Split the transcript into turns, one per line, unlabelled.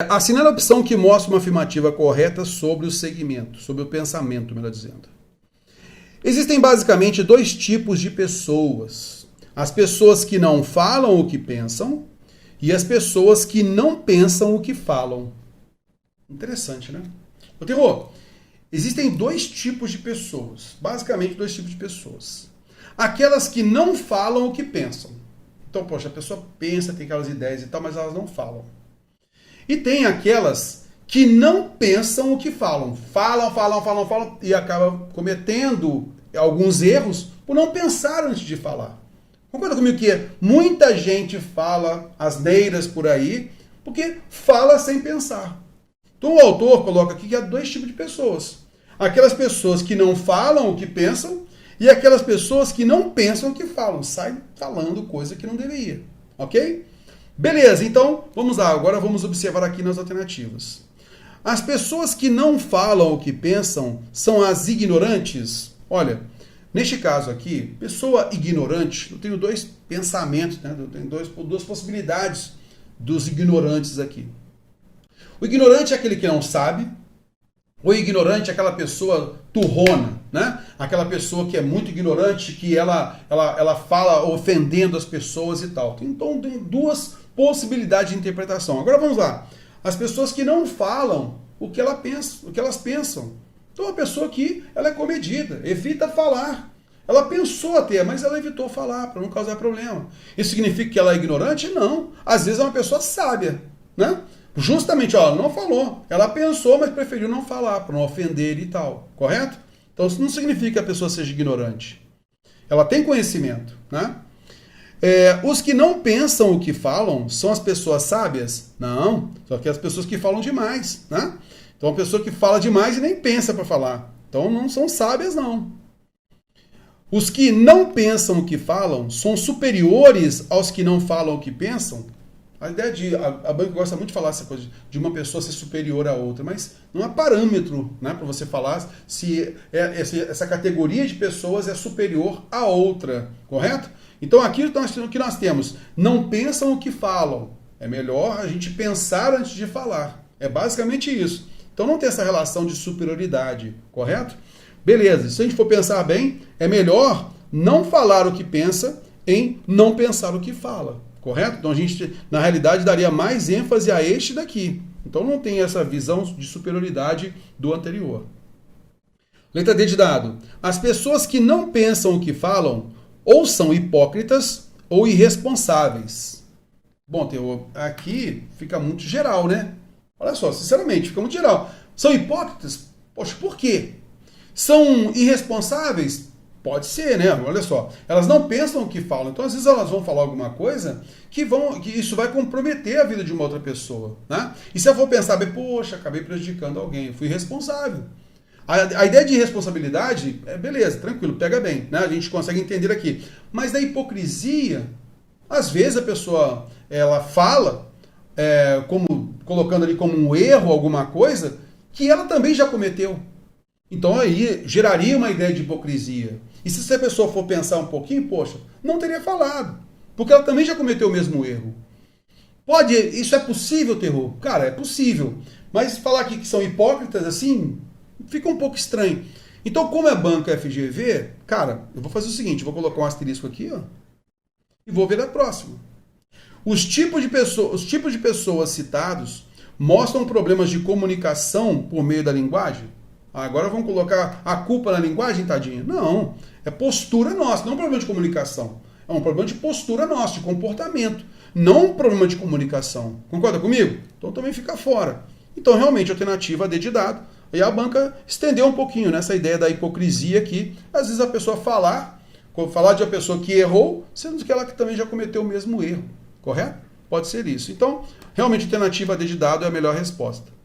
Assinale a opção que mostra uma afirmativa correta sobre o segmento, sobre o pensamento, melhor dizendo. Existem basicamente dois tipos de pessoas. As pessoas que não falam o que pensam e as pessoas que não pensam o que falam. Interessante, né? Ô, Terror, existem dois tipos de pessoas. Basicamente, dois tipos de pessoas. Aquelas que não falam o que pensam. Então, poxa, a pessoa pensa, tem aquelas ideias e tal, mas elas não falam. E tem aquelas que não pensam o que falam. Falam e acabam cometendo alguns erros por não pensar antes de falar. Concorda comigo que muita gente fala asneiras por aí porque fala sem pensar. Então o autor coloca aqui que há dois tipos de pessoas. Aquelas pessoas que não falam o que pensam e aquelas pessoas que não pensam o que falam. Saem falando coisa que não deveria. Ok? Beleza, então vamos lá. Agora vamos observar aqui nas alternativas. As pessoas que não falam o que pensam são as ignorantes. Olha, neste caso aqui, pessoa ignorante, eu tenho dois pensamentos, né? Eu tenho duas possibilidades dos ignorantes aqui. O ignorante é aquele que não sabe. O ignorante é aquela pessoa turrona, né? Aquela pessoa que é muito ignorante, que ela fala ofendendo as pessoas e tal. Então tem duas possibilidades de interpretação. Agora vamos lá. As pessoas que não falam o que elas pensam. Então uma pessoa que ela é comedida, evita falar. Ela pensou até, mas ela evitou falar para não causar problema. Isso significa que ela é ignorante? Não. Às vezes é uma pessoa sábia, né? Justamente, ela não falou. Ela pensou, mas preferiu não falar, para não ofender e tal. Correto? Então isso não significa que a pessoa seja ignorante. Ela tem conhecimento, né? Os que não pensam o que falam são as pessoas sábias? Não. Só que as pessoas que falam demais, né? Então, a pessoa que fala demais e nem pensa para falar. Então, não são sábias, não. Os que não pensam o que falam são superiores aos que não falam o que pensam? A ideia de... A banca gosta muito de falar essa coisa de uma pessoa ser superior à outra, mas não há parâmetro, né, para você falar se essa categoria de pessoas é superior à outra, correto? Então aqui o que nós temos? Não pensam o que falam. É melhor a gente pensar antes de falar. É basicamente isso. Então não tem essa relação de superioridade, correto? Beleza, se a gente for pensar bem, é melhor não falar o que pensa em não pensar o que fala, correto? Então a gente, na realidade, daria mais ênfase a este daqui. Então não tem essa visão de superioridade do anterior. Letra D de dado. As pessoas que não pensam o que falam ou são hipócritas ou irresponsáveis. Bom, Teô, aqui fica muito geral, né? Olha só, sinceramente, fica muito geral. São hipócritas? Poxa, por quê? São irresponsáveis? Pode ser, né? Olha só. Elas não pensam o que falam. Então, às vezes, elas vão falar alguma coisa que isso vai comprometer a vida de uma outra pessoa, né? E se eu for pensar, bem, poxa, acabei prejudicando alguém, fui irresponsável. A ideia de responsabilidade, beleza, tranquilo, pega bem, né? A gente consegue entender aqui. Mas da hipocrisia, às vezes a pessoa, ela fala, colocando ali como um erro alguma coisa, que ela também já cometeu. Então aí geraria uma ideia de hipocrisia. E se essa pessoa for pensar um pouquinho, poxa, não teria falado, porque ela também já cometeu o mesmo erro. Isso é possível, Terror? Cara, é possível. Mas falar aqui que são hipócritas, assim, fica um pouco estranho. Então, como é banco FGV, cara, eu vou fazer o seguinte, vou colocar um asterisco aqui, ó, e vou ver a próxima. Os tipos de pessoas citados mostram problemas de comunicação por meio da linguagem? Agora vamos colocar a culpa na linguagem, tadinha? Não, é postura nossa, não é um problema de comunicação. É um problema de postura nossa, de comportamento. Não um problema de comunicação. Concorda comigo? Então também fica fora. Então, realmente, alternativa D de dado. E a banca estendeu um pouquinho nessa ideia da hipocrisia aqui. Às vezes a pessoa falar de uma pessoa que errou, sendo que ela também já cometeu o mesmo erro. Correto? Pode ser isso. Então, realmente, a alternativa D de dado é a melhor resposta.